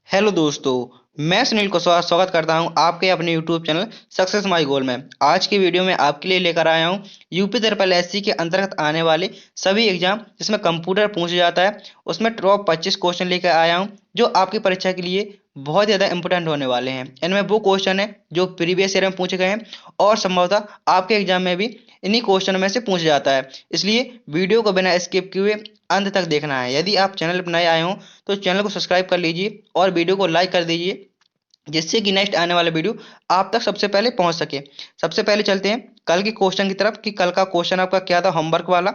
Hello दोस्तों। मैं सुनील कुशवाहा स्वागत करता हूं आपके अपने यूट्यूब चैनल सक्सेस माई गोल में। आज की वीडियो में आपके लिए लेकर आया हूं यूपी ट्रिपल एससी के अंतर्गत आने वाले सभी एग्जाम जिसमें कंप्यूटर पूछा जाता है उसमें टॉप 25 क्वेश्चन लेकर आया हूं जो आपकी परीक्षा के लिए बहुत ज़्यादा इंपोर्टेंट होने वाले हैं। इनमें वो क्वेश्चन है जो प्रीवियस ईयर में पूछे गए हैं और संभवतः आपके एग्जाम में भी इन्हीं क्वेश्चन में से पूछा जाता है। इसलिए वीडियो को बिना स्किप किए अंत तक देखना है। यदि आप चैनल पर नए आए हों तो चैनल को सब्सक्राइब कर लीजिए और वीडियो को लाइक कर दीजिए जिससे कि नेक्स्ट आने वाले वीडियो आप तक सबसे पहले पहुंच सके। सबसे पहले चलते हैं कल के क्वेश्चन की तरफ कि कल का क्वेश्चन आपका क्या था होमवर्क वाला।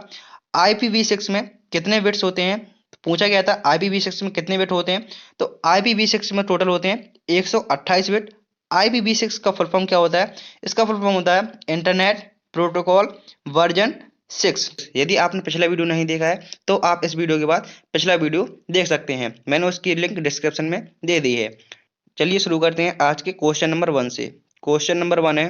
IPv6 में कितने बिट्स होते हैं? तो पूछा गया था IPv6 में कितने बिट होते हैं। तो IPv6 में टोटल होते हैं 128 बिट। IPv6 का फुल फॉर्म क्या होता है? इसका फुल फॉर्म होता है इंटरनेट प्रोटोकॉल वर्जन 6। यदि आपने पिछला वीडियो नहीं देखा है तो आप इस वीडियो के बाद पिछला वीडियो देख सकते हैं, मैंने उसकी लिंक डिस्क्रिप्शन में दे दी है। चलिए शुरू करते हैं आज के क्वेश्चन नंबर 1 से। क्वेश्चन नंबर 1 है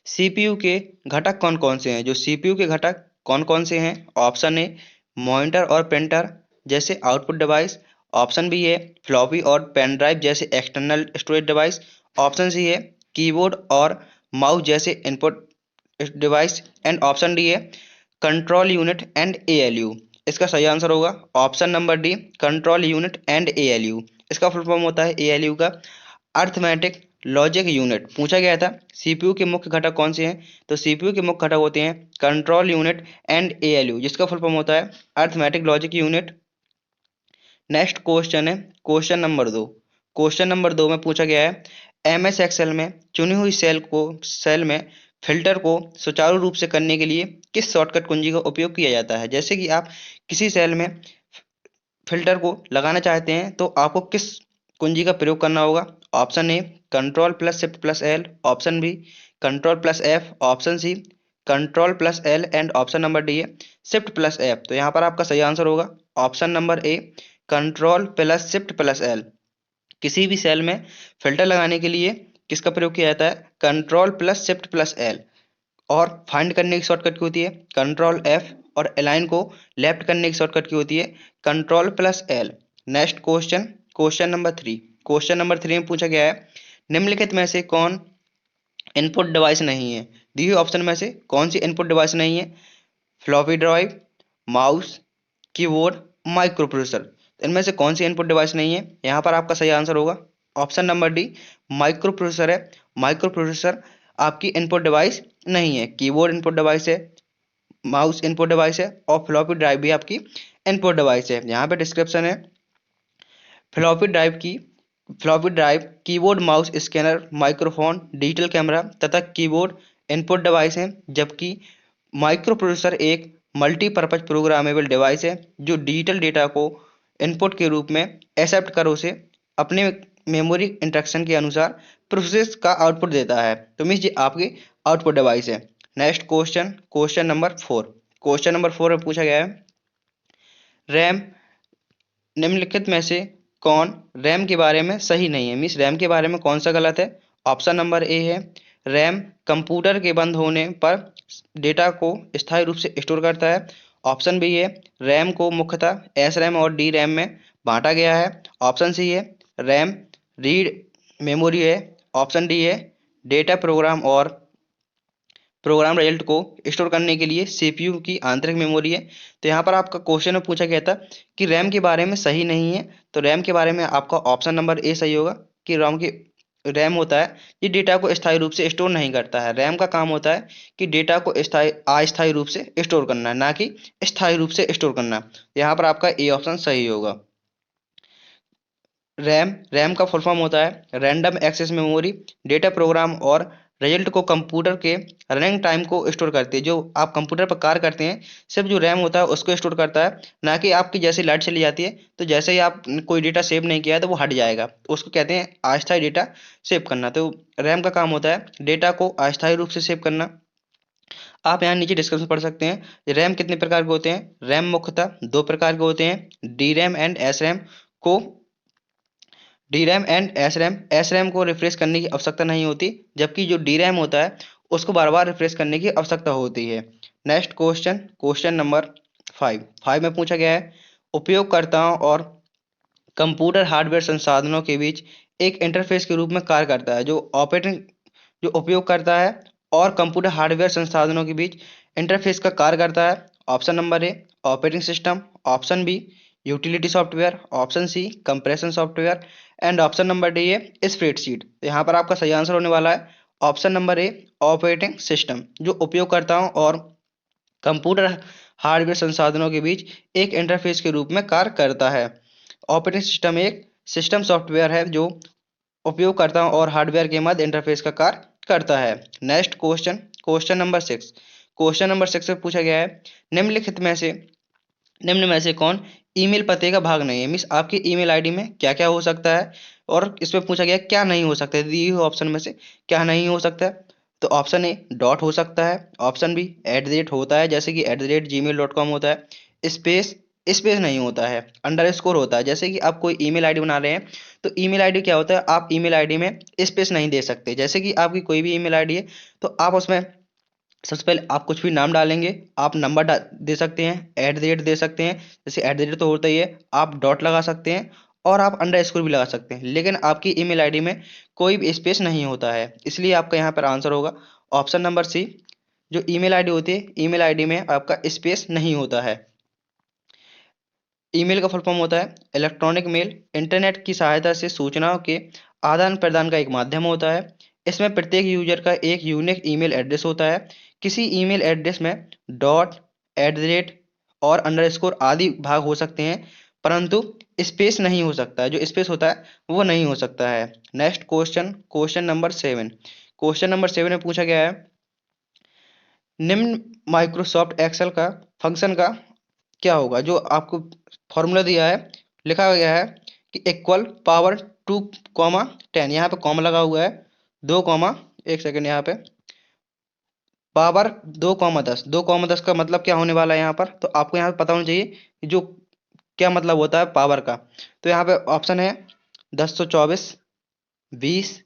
सीपीयू के घटक कौन कौन से हैं? जो सीपीयू के घटक कौन कौन से हैं? ऑप्शन ए मॉनिटर और प्रिंटर जैसे आउटपुट डिवाइस। ऑप्शन बी है फ्लॉपी और पेन ड्राइव जैसे external storage device. Option C है कीबोर्ड और माउस जैसे input device. And option D है कंट्रोल यूनिट एंड एएलयू। इसका सही आंसर होगा option number D control unit and ALU. इसका फुल फॉर्म होता है एएलयू का अर्थमेटिक लॉजिक यूनिट। पूछा गया था सीपीयू के मुख्य घटक कौन से हैं? तो सीपीयू के मुख्य घटक होते हैं कंट्रोल यूनिट एंड एएलयू जिसका फुल फॉर्म होता है arithmetic logic unit. Next question है क्वेश्चन नंबर 2। क्वेश्चन नंबर 2 में पूछा गया है MS एक्सेल में चुनी हुई सेल में फिल्टर को सुचारू रूप से करने के लिए किस शॉर्टकट कुंजी का उपयोग किया जाता है? जैसे कि आप किसी सेल में फिल्टर को लगाना चाहते हैं तो आपको किस कुंजी का प्रयोग करना होगा? Option A control plus shift plus L. Option B control plus F. Option C control plus L. And option number D है शिफ्ट प्लस एफ। तो यहाँ पर आपका सही आंसर होगा option number A control plus shift plus L. किसी भी cell में फिल्टर लगाने के लिए किसका प्रयोग किया जाता है? Control plus shift plus L. और फाइंड करने की शॉर्टकट की होती है कंट्रोल एफ। और अलाइन को लेफ्ट करने की शॉर्टकट की होती है control plus L. Next question question number 3। Question number 3 में पूछा गया है निम्नलिखित में से कौन इनपुट डिवाइस नहीं है? दी हुई ऑप्शन में से कौन सी इनपुट डिवाइस नहीं है? Floppy drive, mouse, keyboard, micro processor. इनमें से कौन सी इनपुट डिवाइस नहीं है? यहाँ पर आपका सही आंसर होगा option number D micro processor है। माइक्रो प्रोसेसर आपकी इनपुट डिवाइस नहीं है। कीबोर्ड इनपुट डिवाइस है, माउस इनपुट डिवाइस है और फ्लॉपी ड्राइव भी आपकी इनपुट डिवाइस है। यहाँ पे डिस्क्रिप्शन है floppy drive keyboard mouse scanner microphone digital camera तथा कीबोर्ड इनपुट डिवाइस है, जबकि माइक्रो प्रोसेसर एक मल्टीपर्पज प्रोग्रामेबल डिवाइस है जो डिजिटल डेटा को इनपुट के रूप में एक्सेप्ट कर उसे अपने मेमोरी इंस्ट्रक्शन के अनुसार प्रोसेस का आउटपुट देता है। तो मीन्स ये आपकी आउटपुट डिवाइस है। Next question question number 4। Question number 4 में पूछा गया है रैम निम्नलिखित में से कौन रैम के बारे में सही नहीं है? मीन्स रैम के बारे में कौन सा गलत है? ऑप्शन नंबर ए है रैम कंप्यूटर के बंद होने पर डेटा को स्थायी रूप से स्टोर करता है। ऑप्शन बी है रैम को मुख्यतः एस रैम और डी रैम में बांटा गया है। ऑप्शन सी है रैम रीड मेमोरी है। ऑप्शन डी है डेटा प्रोग्राम प्रोग्राम रिजल्ट को स्टोर करने के लिए सीपीयू की आंतरिक मेमोरी है। तो यहाँ पर आपका क्वेश्चन में पूछा गया था कि रैम के बारे में सही नहीं है, तो रैम के बारे में आपका ऑप्शन नंबर ए सही होगा कि रैम होता है ये डेटा को स्थायी रूप से स्टोर नहीं करता है। रैम का काम होता है कि डेटा को अस्थायी रूप से स्टोर करना है, ना कि स्थायी रूप से स्टोर करना। यहाँ पर आपका ए ऑप्शन सही होगा। रैम का फुल फॉर्म होता है random access memory. Data program और रिजल्ट को कंप्यूटर के रनिंग टाइम को स्टोर करती है। जो आप कंप्यूटर पर कार्य करते हैं सिर्फ जो रैम होता है उसको स्टोर करता है, ना कि आपकी जैसे लाइट चली जाती है तो जैसे ही आप कोई डेटा सेव नहीं किया है तो वो हट जाएगा, उसको कहते हैं अस्थायी डेटा सेव करना। तो रैम का काम होता है डेटा को अस्थायी रूप से सेव करना। आप यहाँ नीचे डिस्क्रिप्शन पढ़ सकते हैं रैम कितने प्रकार के होते हैं। रैम मुख्यतः दो प्रकार के होते हैं D RAM and S RAM को। D RAM and S RAM को रिफ्रेश करने की आवश्यकता नहीं होती, जबकि जो डी रैम होता है उसको बार बार रिफ्रेश करने की आवश्यकता होती है। नेक्स्ट क्वेश्चन क्वेश्चन नंबर 5 में पूछा गया है उपयोगकर्ताओं और कंप्यूटर हार्डवेयर संसाधनों के बीच एक इंटरफेस के रूप में कार्य करता है, जो उपयोग करता है और कंप्यूटर हार्डवेयर संसाधनों के बीच इंटरफेस का कार्य करता है। Option number A operating system, option B utility software, option C compression software and option number D है स्प्रेडशीट। तो यहाँ पर आपका सही आंसर होने वाला है option number A operating system, जो उपयोगकर्ताओं और कंप्यूटर हार्डवेयर संसाधनों के बीच एक इंटरफेस के रूप में कार्य करता है। ऑपरेटिंग सिस्टम एक सिस्टम सॉफ्टवेयर है जो उपयोगकर्ताओं और हार्डवेयर के मध्य इंटरफेस का कार्य करता है। Next question, question number 6। Question number 6 में पूछा गया है निम्नलिखित में से निम्न में से कौन ईमेल पते का भाग नहीं है। मीन्स आपकी ईमेल आईडी में क्या क्या हो सकता है, और इसमें पूछा गया क्या नहीं हो सकता है, दी हुई ऑप्शन में से क्या नहीं हो सकता है। तो ऑप्शन ए डॉट हो सकता है, ऑप्शन बी @ होता है जैसे कि @gmail.com होता है, स्पेस स्पेस नहीं होता है, अंडरस्कोर होता है जैसे कि आप कोई ईमेल आईडी बना रहे हैं तो ईमेल आईडी क्या होता है, आप ईमेल आईडी में स्पेस नहीं दे सकते। जैसे कि आपकी कोई भी ईमेल आईडी है तो आप उसमें सबसे पहले आप कुछ भी नाम डालेंगे, आप नंबर दे सकते हैं, @ दे सकते हैं, जैसे @ तो होता ही है, आप डॉट लगा सकते हैं और आप अंडरस्कोर भी लगा सकते हैं, लेकिन आपकी ईमेल आईडी में कोई भी स्पेस नहीं होता है। इसलिए आपका यहाँ पर आंसर होगा ऑप्शन नंबर सी। जो ईमेल आईडी होती है, ईमेल आईडी में आपका स्पेस नहीं होता है। ईमेल का फुल फॉर्म होता है इलेक्ट्रॉनिक मेल, इंटरनेट की सहायता से सूचनाओं के आदान प्रदान का एक माध्यम होता है। इसमें प्रत्येक यूजर का एक यूनिक ईमेल एड्रेस होता है। किसी ईमेल एड्रेस में डॉट, @ और अंडरस्कोर आदि भाग हो सकते हैं, परंतु स्पेस नहीं हो सकता है, जो स्पेस होता है वो नहीं हो सकता है। Next question, question number 7। Question number 7 में पूछा गया है निम्न माइक्रोसॉफ्ट एक्सेल का फंक्शन का क्या होगा। जो आपको फॉर्मूला दिया है, लिखा गया है कि इक्वल पावर 2, 10, यहाँ पे कॉमा लगा हुआ है, 2, 1 सेकेंड, यहाँ पे पावर 2, 10, 2, 10 का मतलब क्या होने वाला है यहाँ पर, तो आपको यहाँ पे पता होना चाहिए कि जो क्या मतलब होता है पावर का। तो यहाँ पे ऑप्शन है 1024, 20,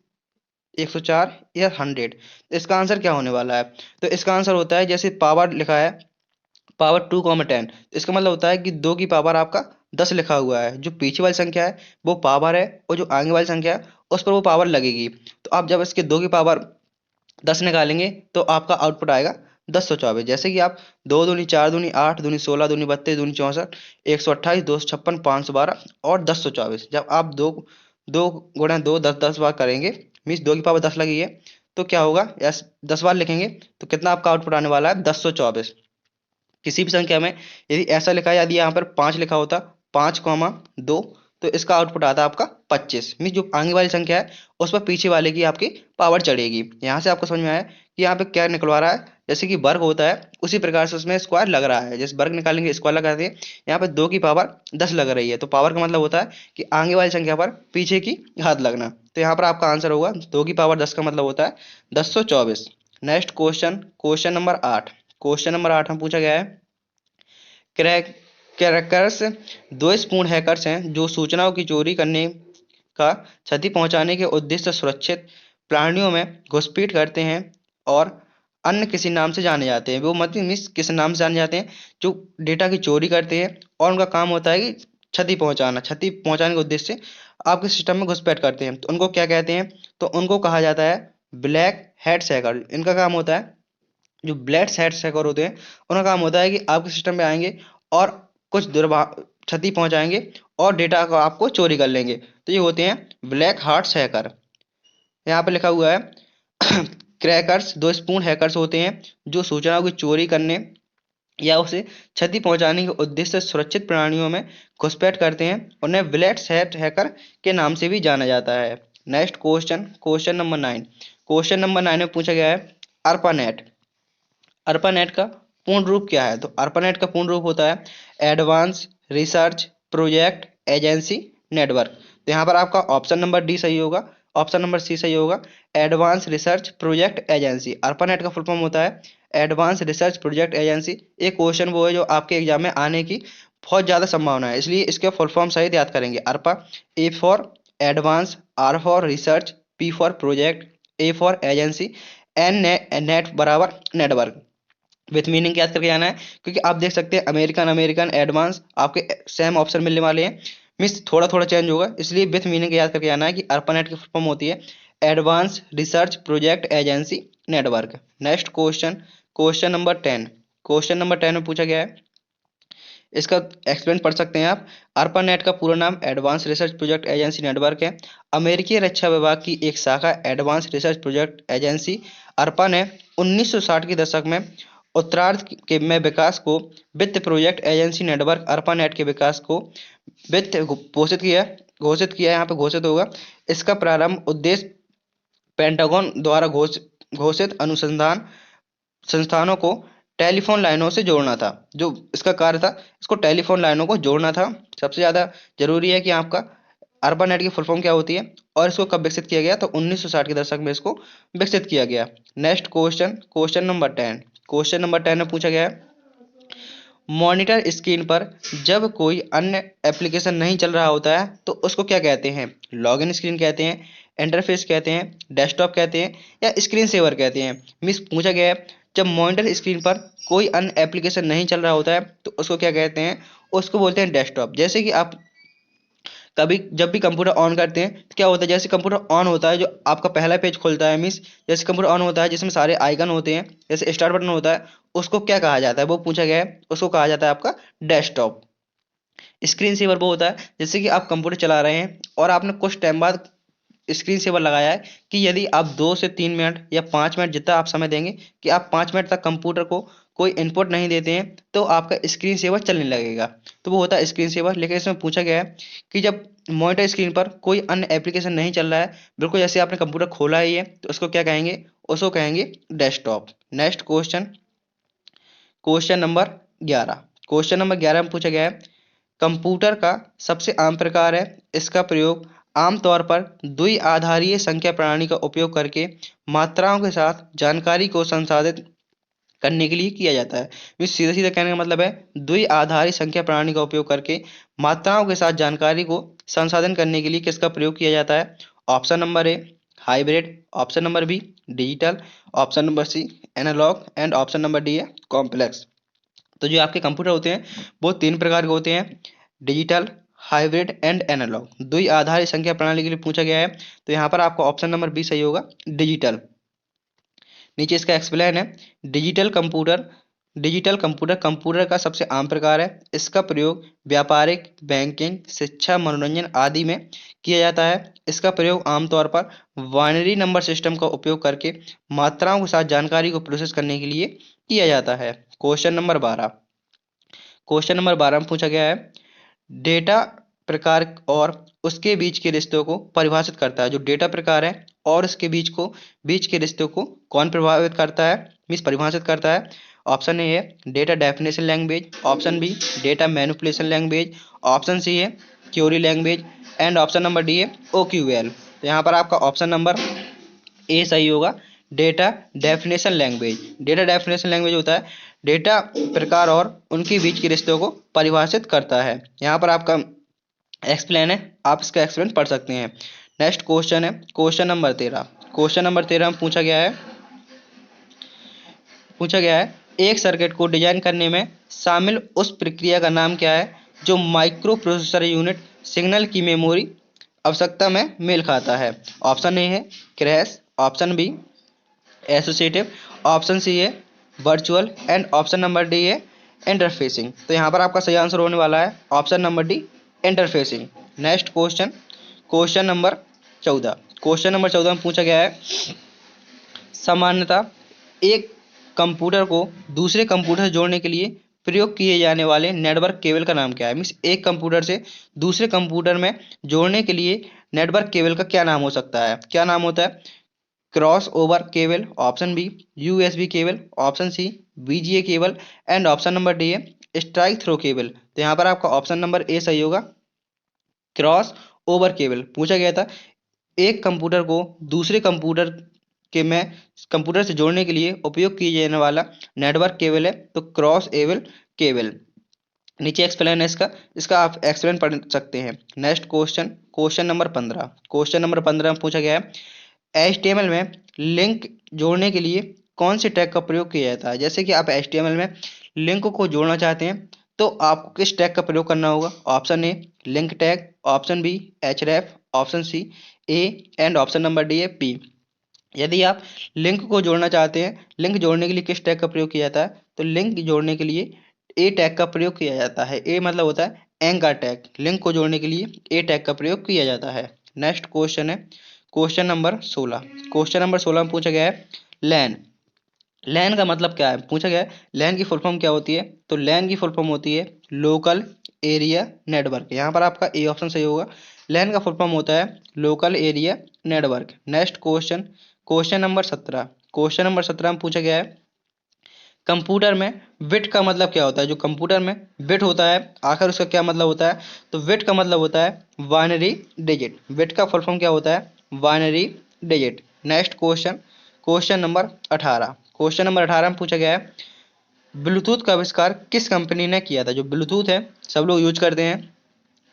104 या 100। इसका आंसर क्या होने वाला है, तो इसका आंसर होता है जैसे पावर लिखा है पावर 2, 10, तो इसका मतलब होता है कि 2 की पावर आपका 10 लिखा हुआ है, जो पीछे वाली संख्या है वो पावर है और जो आगे वाली संख्या है उस पर वो पावर लगेगी। तो आप जब इसके 2 की पावर 10 निकालेंगे तो आपका आउटपुट आएगा 1024। जैसे कि आप 2 दूनी 4 दूनी 8 दूनी 16 दूनी 32 दूनी 64 128 256 512 और 1024। जब आप दो दो गुणा 2 10 10 बार करेंगे, मीन्स 2 की पावर 10 लगी है, तो क्या होगा, यस 10 बार लिखेंगे तो कितना आपका आउटपुट आने वाला है 1024। किसी भी संख्या में यदि ऐसा लिखा है, यदि यहाँ पर 5 लिखा होता 5, 2, तो इसका आउटपुट आता है आपका 25। मीन जो आगे वाली संख्या है उस पर पीछे वाले की आपकी पावर चढ़ेगी। यहाँ से आपको समझ में आया कि यहाँ पे क्या निकलवा रहा है, जैसे कि वर्ग होता है उसी प्रकार से उसमें स्क्वायर लग रहा है। जैसे वर्ग निकालेंगे स्क्वायर लगाते हैं, यहाँ पे 2 की पावर 10 लग रही है, तो पावर का मतलब होता है कि आगे वाली संख्या पर पीछे की घात लगना। तो यहाँ पर आपका आंसर होगा 2 की पावर 10 का मतलब होता है 1024। Next question, question number 8। Question number 8 में पूछा गया है क्रैक क्रैकर्स दो स्पून हैकर्स हैं जो सूचनाओं की चोरी करने का क्षति पहुंचाने के उद्देश्य से सुरक्षित प्राणियों में घुसपैठ करते हैं और अन्य किसी नाम से जाने जाते हैं। वो मतलब मिस किस नाम से जाने जाते हैं, जो डेटा की चोरी करते हैं और उनका काम होता है कि क्षति पहुंचाने के उद्देश्य से आपके सिस्टम में घुसपैठ करते हैं, तो उनको क्या कहते हैं, तो उनको कहा जाता है ब्लैक हैट हैकर। इनका काम होता है, जो ब्लैक हैट्स हैकर होते हैं उनका काम होता है कि आपके सिस्टम में आएंगे और कुछ क्षति पहुंचाएंगे और डेटा को आपको चोरी कर लेंगे। तो ये होते हैं ब्लैक हार्ट्स हैकर। यहाँ पे लिखा हुआ है क्रैकर्स दो स्पून हैकर्स होते हैं जो सूचनाओं की चोरी करने या उसे क्षति पहुंचाने के उद्देश्य से सुरक्षित प्रणालियों में घुसपैठ करते हैं। उन्हें ब्लैक हैट हैकर के नाम से भी जाना जाता है। Next question, question number 9। Question number 9 में पूछा गया है अर्पानेट। अर्पानेट का पूर्ण रूप क्या है, तो अर्पानेट का पूर्ण रूप होता है advance research project agency network. तो यहाँ पर आपका ऑप्शन नंबर डी सही होगा, ऑप्शन नंबर सी सही होगा, advance research project agency. ARPANET का फुल फॉर्म होता है एडवांस रिसर्च प्रोजेक्ट एजेंसी। एक क्वेश्चन वो है जो आपके एग्जाम में आने की बहुत ज़्यादा संभावना है, इसलिए इसके फुल फॉर्म सहित याद करेंगे। ARPA, A for advance, R for research, P for project, A for agency, N net बराबर नेटवर्क। विथ मीनिंग याद करके जाना है, क्योंकि आप देख सकते हैं अमेरिकन एडवांस आपके सेम ऑप्शन मिलने वाले हैं, मीन्स थोड़ा थोड़ा चेंज होगा, इसलिए विथ मीनिंग याद करके आना है कि ARPANET की फुल फॉर्म होती है advance research project agency network. Next question, question number 10। Question number 10 में पूछा गया है, इसका एक्सप्लेन पढ़ सकते हैं आप। ARPANET का पूरा नाम advance research project agency network है। अमेरिकी रक्षा विभाग की एक शाखा advance research project agency ARPA ने 1960 के दशक में उत्तरार्ध के में विकास को वित्त प्रोजेक्ट एजेंसी नेटवर्क ARPANET के विकास को वित्त घोषित किया यहाँ पे घोषित होगा। इसका प्रारंभ उद्देश्य पेंटागन द्वारा घोषित अनुसंधान संस्थानों को टेलीफोन लाइनों से जोड़ना था। जो इसका कार्य था, इसको टेलीफोन लाइनों को जोड़ना था। सबसे ज़्यादा जरूरी है कि आपका ARPANET की फुल फॉर्म क्या होती है और इसको कब विकसित किया गया, तो 1960 के दशक में इसको विकसित किया गया। Next question, question number 10। Question number 10 में पूछा गया है, मॉनिटर स्क्रीन पर जब कोई अन्य एप्लीकेशन नहीं चल रहा होता है तो उसको क्या कहते हैं? लॉगिन स्क्रीन कहते हैं, इंटरफेस कहते हैं, डेस्कटॉप कहते हैं या स्क्रीन सेवर कहते हैं। मिस पूछा गया है, जब मॉनिटर स्क्रीन पर कोई अन्य एप्लीकेशन नहीं चल रहा होता है तो उसको क्या कहते हैं? उसको बोलते हैं डेस्कटॉप। जैसे कि आप कभी जब भी कंप्यूटर ऑन करते हैं तो क्या होता है, जैसे कंप्यूटर ऑन होता है जो आपका पहला पेज खुलता है, मीन्स जैसे कंप्यूटर ऑन होता है जिसमें सारे आइकन होते हैं, जैसे स्टार्ट बटन होता है, उसको क्या कहा जाता है? वो पूछा गया है, उसको कहा जाता है आपका डेस्कटॉप। स्क्रीन सेवर वो होता है जैसे कि आप कंप्यूटर चला रहे हैं और आपने कुछ टाइम बाद स्क्रीन सेवर लगाया है कि यदि आप 2 से 3 मिनट या 5 मिनट जितना आप समय देंगे कि आप 5 मिनट तक कंप्यूटर को कोई इनपुट नहीं देते हैं तो आपका स्क्रीन सेवर चलने लगेगा, तो वो होता है स्क्रीन सेवर। लेकिन इसमें पूछा गया है कि जब मॉनिटर स्क्रीन पर कोई अन्य एप्लीकेशन नहीं चल रहा है, बिल्कुल जैसे आपने कंप्यूटर खोला ही है, तो उसको क्या कहेंगे? उसको कहेंगे desktop. Next question, question number 11। Question number 11 में पूछा गया है, कंप्यूटर का सबसे आम प्रकार है, इसका प्रयोग आमतौर पर द्विआधारीय संख्या प्रणाली का उपयोग करके मात्राओं के साथ जानकारी को संसाधित करने के लिए किया जाता है। ये सीधा सीधा कहने का मतलब है द्विआधारी संख्या प्रणाली का उपयोग करके मात्राओं के साथ जानकारी को संसाधन करने के लिए किसका प्रयोग किया जाता है? Option number A hybrid, option number B digital, option number C analog and option number D है कॉम्प्लेक्स। तो जो आपके कंप्यूटर होते हैं वो 3 प्रकार के होते हैं, डिजिटल, हाइब्रिड एंड एनालॉग। द्विआधारी संख्या प्रणाली के लिए पूछा गया है, तो यहाँ पर आपका ऑप्शन नंबर बी सही होगा, डिजिटल। नीचे इसका एक्सप्लेन है, digital computer, digital computer computer का सबसे आम प्रकार है। इसका प्रयोग व्यापारिक, बैंकिंग, शिक्षा, मनोरंजन आदि में किया जाता है। इसका प्रयोग आमतौर पर बाइनरी नंबर सिस्टम का उपयोग करके मात्राओं के साथ जानकारी को प्रोसेस करने के लिए किया जाता है। Question number 12। क्वेश्चन नंबर 12 में पूछा गया है, डेटा प्रकार और उसके बीच के रिश्तों को परिभाषित करता है। जो डेटा प्रकार है और उसके बीच के रिश्तों को कौन प्रभावित करता है, मीन्स परिभाषित करता है? ऑप्शन ए है data definition language, option B data manipulation language, option C है query language and option number D है OQL। तो यहाँ पर आपका ऑप्शन नंबर ए सही होगा, data definition language. Data definition language होता है डेटा प्रकार और उनके बीच के रिश्तों को परिभाषित करता है। यहाँ पर आपका एक्सप्लेन है, आप इसका एक्सप्लेन पढ़ सकते हैं। नेक्स्ट क्वेश्चन है क्वेश्चन नंबर 13। क्वेश्चन नंबर 13 में पूछा गया है एक सर्किट को डिजाइन करने में शामिल उस प्रक्रिया का नाम क्या है जो माइक्रो प्रोसेसर यूनिट सिग्नल की मेमोरी आवश्यकता में मेल खाता है? ऑप्शन ए है crash, option B associative, option C है virtual and option number D है इंटरफेसिंग। तो यहाँ पर आपका सही आंसर होने वाला है option number D interfacing. Next question, question number 14। क्वेश्चन नंबर 14 में पूछा गया है, सामान्यतः एक कंप्यूटर को दूसरे कंप्यूटर से जोड़ने के लिए प्रयोग किए जाने वाले नेटवर्क केबल का नाम क्या है? मीन्स एक कंप्यूटर से दूसरे कंप्यूटर में जोड़ने के लिए नेटवर्क केबल का क्या नाम हो सकता है? क्या नाम होता है? Cross over cable, option B USB cable, option C VGA cable and option number D है स्ट्राइक थ्रो केबल। तो यहाँ पर आपका ऑप्शन नंबर ए सही होगा, क्रॉस ओवर केबल। पूछा गया था एक कंप्यूटर को दूसरे कंप्यूटर से जोड़ने के लिए उपयोग किए जाने वाला नेटवर्क केबल है तो क्रॉस ओवर केबल। नीचे एक्सप्लेन है इसका आप एक्सप्लेन पढ़ सकते हैं। Next question, question number 15। Question number 15 में पूछा गया है HTML में लिंक जोड़ने के लिए कौन से टैग का प्रयोग किया जाता है? जैसे कि आप HTML में लिंक को जोड़ना चाहते हैं तो आपको किस टैग का प्रयोग करना होगा? Option A link tag, option B href, option C A and option number D है पी। यदि आप लिंक को जोड़ना चाहते हैं, लिंक जोड़ने के लिए किस टैग का प्रयोग किया जाता है, तो लिंक जोड़ने के लिए ए टैग का प्रयोग किया जाता है। ए मतलब होता है एंकर टैग। लिंक को जोड़ने के लिए ए टैग का प्रयोग किया जाता है। नेक्स्ट क्वेश्चन है क्वेश्चन नंबर 16। क्वेश्चन नंबर 16 में पूछा गया है लैन। लैन का मतलब क्या है पूछा गया है। लैन की फुल फॉर्म क्या होती है, तो लैन की फुल फॉर्म होती है लोकल एरिया नेटवर्क। यहाँ पर आपका ए ऑप्शन सही होगा। लैन का फुल फॉर्म होता है local area network. Next question question number 17। Question number 17 में पूछा गया है कंप्यूटर में बिट का मतलब क्या होता है। जो कंप्यूटर में बिट होता है आखिर उसका क्या मतलब होता है, तो बिट का मतलब होता है बाइनरी डिजिट। बिट का फुल फॉर्म क्या होता है, binary digit. Next question question number 18। Question number 18 में पूछा गया है ब्लूटूथ का आविष्कार किस कंपनी ने किया था। जो ब्लूटूथ है सब लोग यूज करते हैं,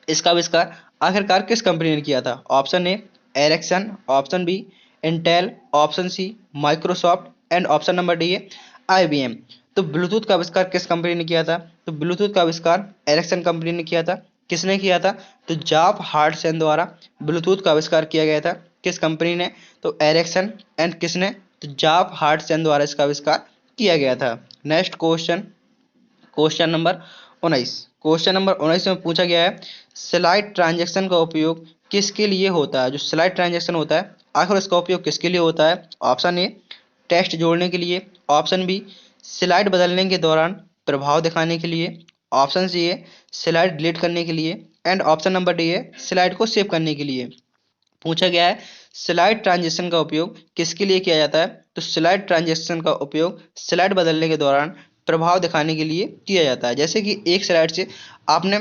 इसका आविष्कार आखिरकार किस कंपनी ने किया था। Option A Ericsson, option B Intel, option C Microsoft and option number D है आईबीएम। तो ब्लूटूथ का आविष्कार किस कंपनी ने किया था, तो ब्लूटूथ का आविष्कार एरिक्सन कंपनी ने किया था। किसने किया था, तो जाप हार्टसन द्वारा ब्लूटूथ का आविष्कार किया गया था। किस कंपनी ने, तो एरिक्सन एंड किसने, तो जाप हार्टसन द्वारा इसका आविष्कार किया गया था। Next question question number 19। Question number 19 में पूछा गया है स्लाइड ट्रांजैक्शन का उपयोग किसके लिए होता है। जो स्लाइड ट्रांजैक्शन होता है आखिर उसका उपयोग किसके लिए होता है। ऑप्शन ए टेक्स्ट जोड़ने के लिए, ऑप्शन बी स्लाइड बदलने के दौरान प्रभाव दिखाने के लिए, ऑप्शन सी है स्लाइड डिलीट करने के लिए एंड ऑप्शन नंबर डी है स्लाइड को सेव करने के लिए। पूछा गया है स्लाइड ट्रांजिशन का उपयोग किसके लिए किया जाता है, तो स्लाइड ट्रांजिशन का उपयोग स्लाइड बदलने के दौरान प्रभाव दिखाने के लिए किया जाता है। जैसे कि एक स्लाइड से आपने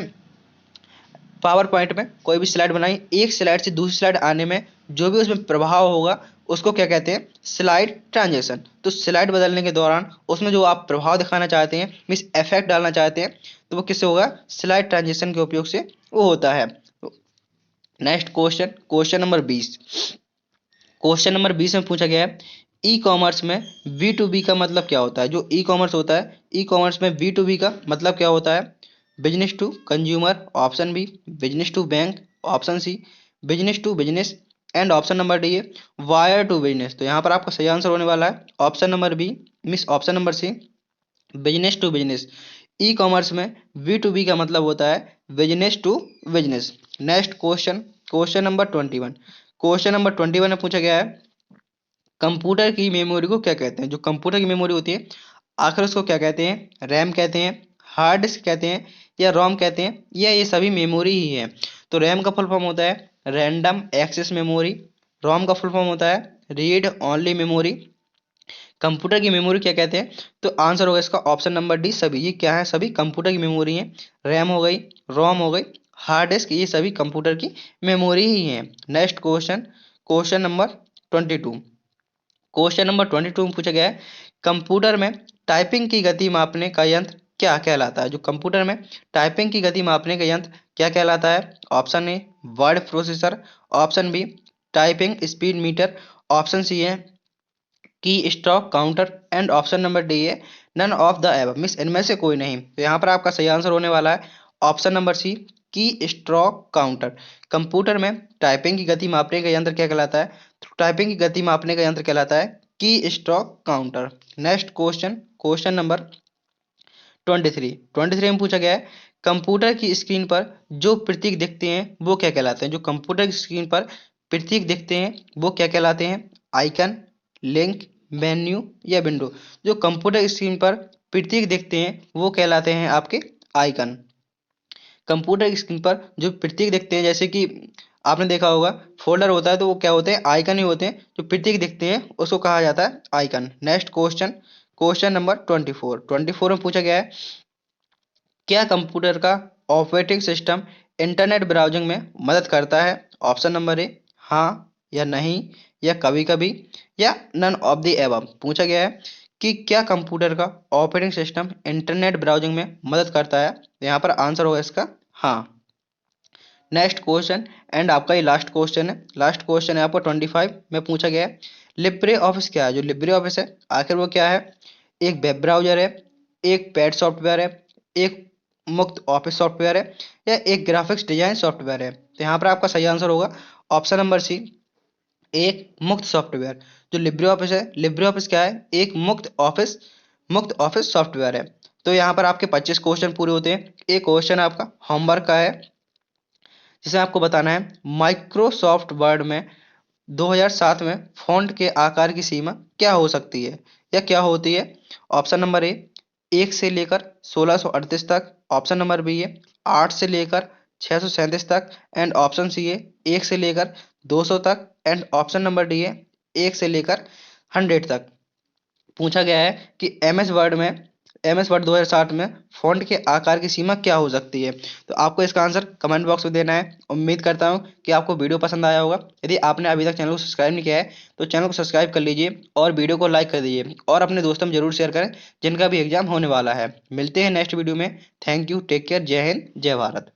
पावर पॉइंट में कोई भी स्लाइड बनाई, एक स्लाइड से दूसरी स्लाइड आने में जो भी उसमें प्रभाव होगा उसको क्या कहते हैं, स्लाइड ट्रांजिशन। तो स्लाइड बदलने के दौरान उसमें जो आप प्रभाव दिखाना चाहते हैं, मीन्स इफेक्ट डालना चाहते हैं, तो वो किससे होगा, स्लाइड ट्रांजिशन के उपयोग से वो होता है। Next question question number 20। Question number 20 में पूछा गया है ई कॉमर्स में V2B का मतलब क्या होता है। जो ई कॉमर्स होता है, ई कॉमर्स में V2B का मतलब क्या होता है, business to consumer, option B business to bank, option C business to business and option number D है वायर टू बिजनेस। तो यहाँ पर आपका सही आंसर होने वाला है option number B, miss option number C business to business. E commerce में V2B का मतलब होता है business to business. Next question question number 21। Question number 21 में पूछा गया है कंप्यूटर की मेमोरी को क्या कहते हैं। जो कंप्यूटर की मेमोरी होती है आखिर उसको क्या कहते हैं, रैम कहते हैं, हार्ड डिस्क कहते हैं या रोम कहते हैं, या ये सभी मेमोरी ही है। तो रैम का फुल फॉर्म होता है रैंडम एक्सेस मेमोरी, रोम का फुल फॉर्म होता है रीड ओनली मेमोरी। कंप्यूटर की मेमोरी क्या कहते हैं, तो आंसर होगा इसका ऑप्शन नंबर डी सभी। ये क्या है, सभी कंप्यूटर की मेमोरी है। रैम हो गई, रोम हो गई, हार्ड डिस्क, ये सभी कंप्यूटर की मेमोरी ही है। Next question question number 22। Question number 22 में पूछा गया है कंप्यूटर में टाइपिंग की गति मापने का यंत्र क्या कहलाता है। जो कंप्यूटर में टाइपिंग की गति मापने का यंत्र क्या कहलाता है। Option A word processor, option B typing speed meter, option C है key stroke counter and option number D है नन ऑफ द एबव, मिस इनमें से कोई नहीं। तो यहाँ पर आपका सही आंसर होने वाला है ऑप्शन नंबर सी की स्ट्रोक काउंटर। कंप्यूटर में टाइपिंग की गति मापने का यंत्र क्या कहलाता है, तो टाइपिंग की गति मापने का यंत्र कहलाता है key stroke counter. Next question question number 23 में पूछा गया है कंप्यूटर की स्क्रीन पर जो प्रतीक दिखते हैं वो क्या कहलाते हैं। जो कंप्यूटर की स्क्रीन पर प्रतीक दिखते हैं वो क्या कहलाते हैं, आइकन, लिंक, मेन्यू या विंडो। जो कंप्यूटर स्क्रीन पर प्रतीक दिखते हैं वो कहलाते हैं आपके आइकन। कंप्यूटर की स्क्रीन पर जो प्रतीक दिखते हैं, जैसे कि आपने देखा होगा फोल्डर होता है तो वो क्या होते हैं, आइकन ही होते हैं। जो प्रतीक दिखते हैं उसको कहा जाता है icon. Next question question number 24 में पूछा गया है क्या कंप्यूटर का ऑपरेटिंग सिस्टम इंटरनेट ब्राउजिंग में मदद करता है। ऑप्शन नंबर ए हाँ या नहीं या कभी कभी या नन ऑफ द एबव। पूछा गया है कि क्या कंप्यूटर का ऑपरेटिंग सिस्टम इंटरनेट ब्राउजिंग में मदद करता है। तो यहाँ पर आंसर होगा इसका हाँ। नेक्स्ट क्वेश्चन एंड आपका ये लास्ट क्वेश्चन है। लास्ट क्वेश्चन है आपको 25 में पूछा गया है लिब्रे ऑफिस क्या है। जो लिब्रे ऑफिस है आखिर वो क्या है, एक वेब ब्राउजर है, एक पैड सॉफ्टवेयर है, एक मुक्त ऑफिस सॉफ्टवेयर है या एक ग्राफिक्स डिजाइन सॉफ्टवेयर है? तो यहाँ पर आपका सही आंसर होगा ऑप्शन नंबर सी, एक मुक्त सॉफ्टवेयर। जो लिब्रे ऑफिस है, लिब्रे ऑफिस क्या है? एक मुक्त ऑफिस सॉफ्टवेयर है। तो यहाँ पर आपके 25 क्वेश्चन पूरे होते हैं। एक क्वेश्चन आपका होमवर्क का है, जिसे आपको बताना है माइक्रोसॉफ्ट वर्ड में 2007 में फॉन्ट के आकार की सीमा क्या हो सकती है या क्या होती है? ऑप्शन नंबर ए, 1 से लेकर 1638 तक। ऑप्शन नंबर बी है 8 से लेकर 637 तक। एंड ऑप्शन सी है 1 से लेकर 200 तक। एंड ऑप्शन नंबर डी है 1 से लेकर 100 तक। पूछा गया है कि एम एस वर्ड 2060 में फॉन्ट के आकार की सीमा क्या हो सकती है? तो आपको इसका आंसर कमेंट बॉक्स में देना है। उम्मीद करता हूं कि आपको वीडियो पसंद आया होगा। यदि आपने अभी तक चैनल को सब्सक्राइब नहीं किया है तो चैनल को सब्सक्राइब कर लीजिए और वीडियो को लाइक कर दीजिए और अपने दोस्तों में जरूर शेयर करें जिनका भी एग्जाम होने वाला है। मिलते हैं नेक्स्ट वीडियो में। थैंक यू, टेक केयर, जय हिंद, जय भारत।